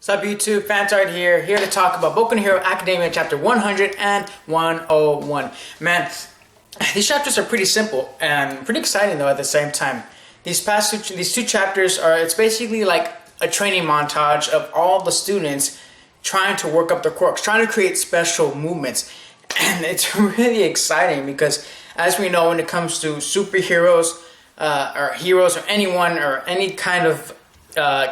What's up, YouTube? Fansart here to talk about Boku no Hero Academia chapter 100 and 101. Man, these chapters are pretty simple and pretty exciting though at the same time. These two chapters it's basically like a training montage of all the students trying to work up their quirks, trying to create special movements. And it's really exciting because, as we know, when it comes to superheroes or heroes or anyone or any kind of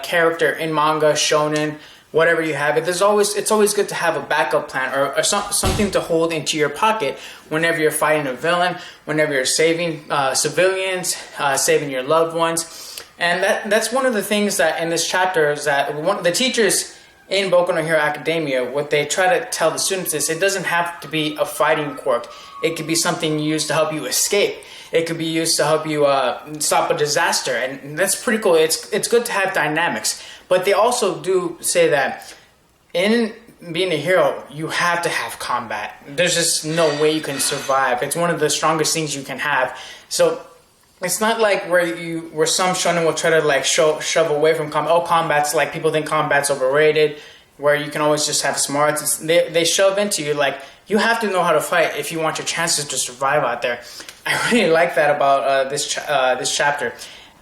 character in manga, shonen, whatever you have, it's always good to have a backup plan or something to hold into your pocket whenever you're fighting a villain, whenever you're saving civilians, saving your loved ones. And that's one of the things that in this chapter is that the teachers in Boku no Hero Academia, what they try to tell the students is it doesn't have to be a fighting quirk. It could be something used to help you escape. It could be used to help you stop a disaster, and that's pretty cool. It's good to have dynamics, but they also do say that in being a hero, you have to have combat. There's just no way you can survive. It's one of the strongest things you can have. So it's not like where some shonen will try to like shove away from combat. Oh, combat's like, people think combat's overrated, where you can always just have smarts. They shove into you like you have to know how to fight if you want your chances to survive out there. I really like that about this chapter.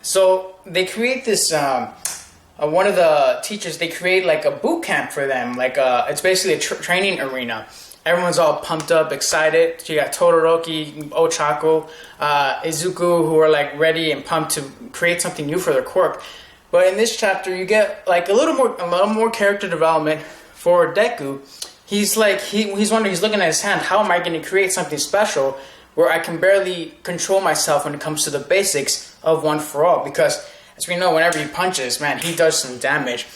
So they create this. One of the teachers, they create like a boot camp for them. Like it's basically a training arena. Everyone's all pumped up, excited. You got Todoroki, Ochako, Izuku, who are like ready and pumped to create something new for their quirk. But in this chapter, you get like a little more character development for Deku. He's like he's wondering. He's looking at his hand. How am I going to create something special where I can barely control myself when it comes to the basics of One for All? Because as we know, whenever he punches, man, he does some damage.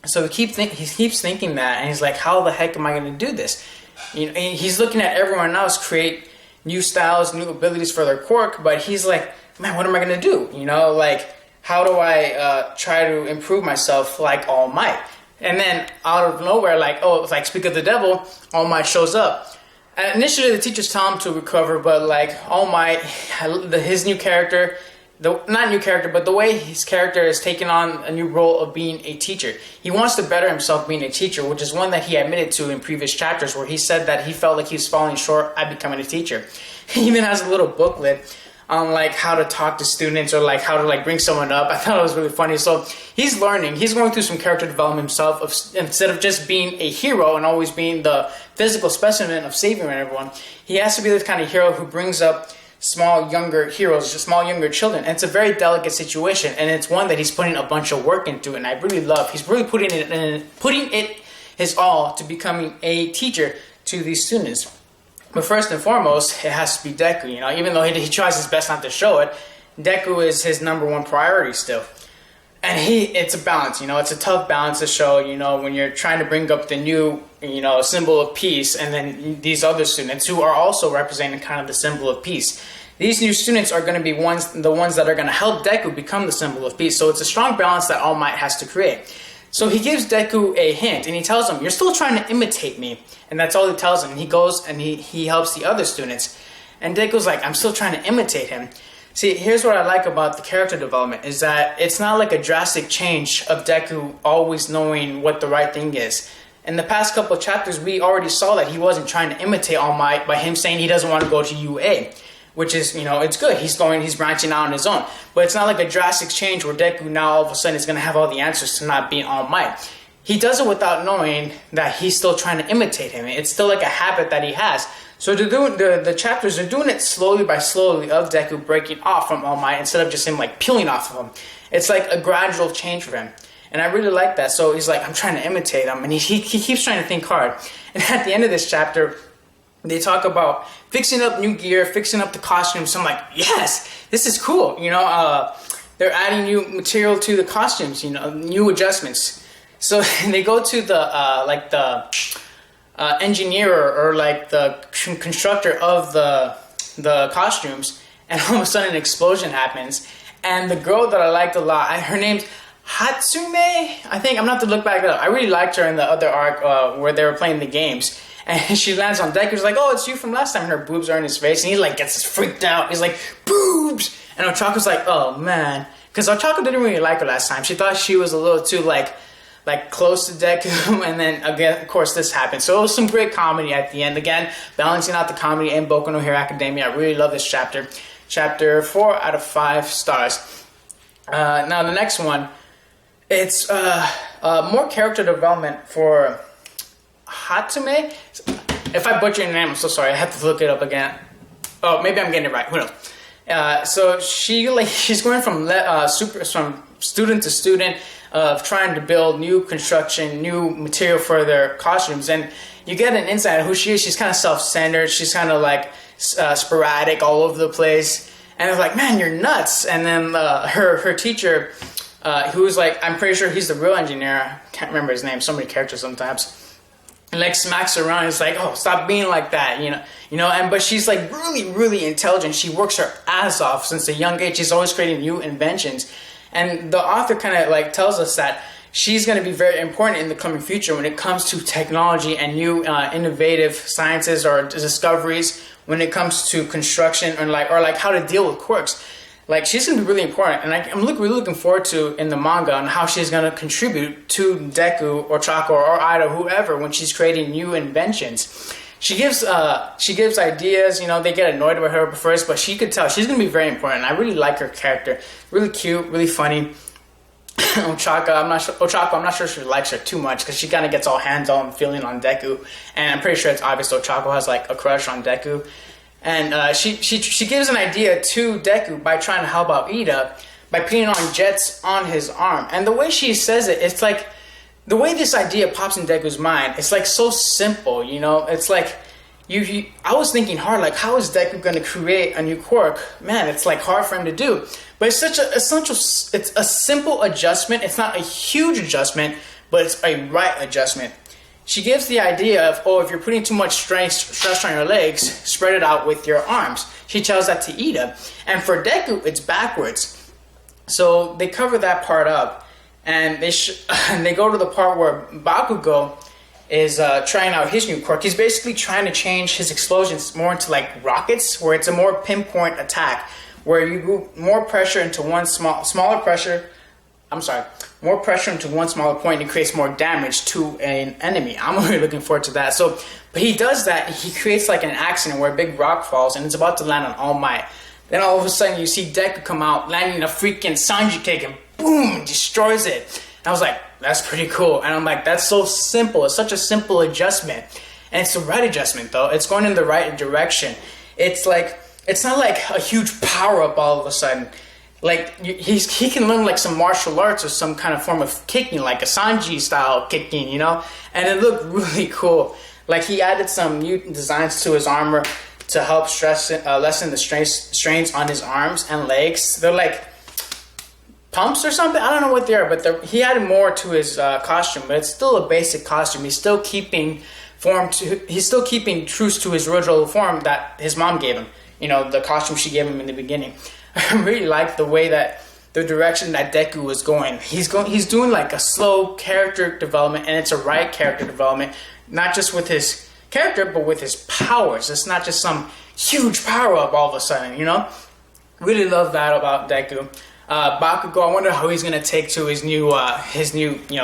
So he keeps thinking that, and he's like, how the heck am I going to do this? You know, he's looking at everyone else create new styles, new abilities for their quirk, but he's like, man, what am I going to do? You know, like, how do I try to improve myself like All Might? And then out of nowhere, like, oh, like, speak of the devil, All Might shows up. And initially, the teachers tell him to recover, but like All Might, his new character, not new character, but the way his character is taking on a new role of being a teacher. He wants to better himself being a teacher, which is one that he admitted to in previous chapters, where he said that he felt like he was falling short at becoming a teacher. He even has a little booklet on like how to talk to students or like how to like bring someone up. I thought it was really funny. So he's learning. He's going through some character development himself. Instead of just being a hero and always being the physical specimen of saving everyone, he has to be the kind of hero who brings up small younger heroes, small younger children. And it's a very delicate situation, and it's one that he's putting a bunch of work into, and I really love. He's really putting it his all to becoming a teacher to these students. But first and foremost, it has to be Deku. You know, even though he tries his best not to show it, Deku is his number one priority still. And it's a balance, you know, it's a tough balance to show, you know, when you're trying to bring up the new, you know, symbol of peace, and then these other students who are also representing kind of the symbol of peace. These new students are going to be the ones that are going to help Deku become the symbol of peace. So it's a strong balance that All Might has to create. So he gives Deku a hint, and he tells him, you're still trying to imitate me. And that's all he tells him. And he goes and he helps the other students. And Deku's like, I'm still trying to imitate him. See, here's what I like about the character development, is that it's not like a drastic change of Deku always knowing what the right thing is. In the past couple of chapters, we already saw that he wasn't trying to imitate All Might by him saying he doesn't want to go to UA. Which is, you know, it's good. He's branching out on his own. But it's not like a drastic change where Deku now all of a sudden is going to have all the answers to not being All Might. He does it without knowing that he's still trying to imitate him. It's still like a habit that he has. So the chapters are doing it slowly of Deku breaking off from All Might instead of just him like peeling off of him. It's like a gradual change for him. And I really like that. So he's like, I'm trying to imitate him. And he keeps trying to think hard. And at the end of this chapter, they talk about fixing up new gear, fixing up the costumes. So I'm like, yes, this is cool. You know, they're adding new material to the costumes, you know, new adjustments. So they go to the engineer or like the constructor of the costumes, and all of a sudden an explosion happens. And the girl that I liked a lot, her name's Hatsume, I think. I'm going to have to look back up. I really liked her in the other arc where they were playing the games. And she lands on Deku. He's like, oh, it's you from last time. And her boobs are in his face. And he like gets freaked out. He's like, boobs. And Ochako's like, oh, man. Because Ochako didn't really like her last time. She thought she was a little too like like close to Deku, and then again, of course, this happened. So it was some great comedy at the end. Again, balancing out the comedy in Boku no Hero Academia. I really love this chapter. Chapter 4 out of 5 stars. Now the next one, it's more character development for Hatsume. If I butcher your name, I'm so sorry. I have to look it up again. Oh, maybe I'm getting it right. Who knows? So she's going from student to student of trying to build new construction, new material for their costumes, and you get an insight of who she is. She's kind of self-centered. She's kind of like sporadic, all over the place, and it's like, man, you're nuts. And then her teacher, who's like, I'm pretty sure he's the real engineer. I can't remember his name. So many characters sometimes. And like smacks her around. It's like, oh, stop being like that, you know. And but she's like really, really intelligent. She works her ass off since a young age. She's always creating new inventions. And the author kind of like tells us that she's going to be very important in the coming future when it comes to technology and new innovative sciences or discoveries when it comes to construction or like how to deal with quirks. Like, she's going to be really important, and I'm really looking forward to in the manga on how she's going to contribute to Deku or Chako or Ida, whoever, when she's creating new inventions. She gives ideas, you know, they get annoyed with her first, but she could tell she's going to be very important. I really like her character. Really cute, really funny. Ochako, I'm not sure she likes her too much because she kind of gets all hands-on feeling on Deku, and I'm pretty sure it's obvious Ochako has like a crush on Deku. And she gives an idea to Deku by trying to help out Ida by putting on jets on his arm. And the way she says it, it's like, the way this idea pops in Deku's mind, it's like so simple, you know? It's like, I was thinking hard, like, how is Deku going to create a new quirk? Man, it's like hard for him to do. But it's such it's a simple adjustment. It's not a huge adjustment, but it's a right adjustment. She gives the idea of, oh, if you're putting too much stress on your legs, spread it out with your arms. She tells that to Ida. And for Deku, it's backwards. So they cover that part up. And they go to the part where Bakugo is trying out his new quirk. He's basically trying to change his explosions more into like rockets, where it's a more pinpoint attack, where you go more pressure into one more pressure into one smaller point, and it creates more damage to an enemy. I'm really looking forward to that. So, but he does that, he creates like an accident where a big rock falls and it's about to land on All Might. Then all of a sudden you see Deku come out, landing a freaking Sanji cake, and boom, destroys it. And I was like, that's pretty cool. And I'm like, that's so simple. It's such a simple adjustment. And it's the right adjustment though. It's going in the right direction. It's like, it's not like a huge power up all of a sudden. Like, he can learn like some martial arts or some kind of form of kicking, like a Sanji style kicking, you know? And it looked really cool. Like, he added some new designs to his armor to help lessen the strains on his arms and legs. They're like pumps or something. I don't know what they are, but he added more to his costume, but it's still a basic costume. He's still keeping truce to his original form that his mom gave him. You know, the costume she gave him in the beginning. I really like the way that the direction that Deku was going. He's doing like a slow character development, and it's a right character development, not just with his character, but with his powers. It's not just some huge power up all of a sudden, you know? Really love that about Deku. Bakugo, I wonder how he's gonna take to his new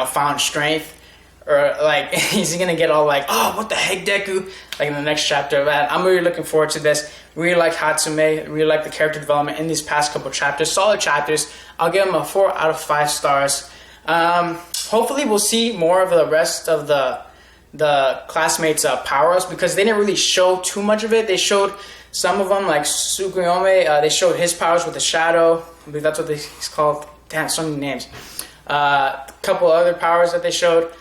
found strength. Or like, is he gonna get all like, oh, what the heck, Deku? Like in the next chapter of that. I'm really looking forward to this. Really like Hatsume. Really like the character development in these past couple chapters. Solid chapters. I'll give them a 4 out of 5 stars. Hopefully we'll see more of the rest of the classmates' powers, because they didn't really show too much of it. They showed some of them, like Tsukuyomi. They showed his powers with the shadow. I believe that's what he's called. Damn, so many names. A couple other powers that they showed.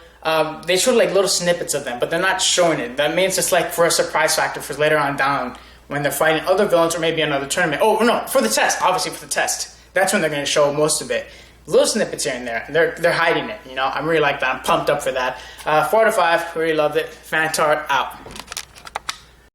They showed like little snippets of them, but they're not showing it. That means it's like for a surprise factor for later on down when they're fighting other villains or maybe another tournament. Oh no, for the test, obviously for the test. That's when they're going to show most of it. Little snippets here and there. They're hiding it. You know, I really like that. I'm pumped up for that. 4 out of 5. Really loved it. Fantart out.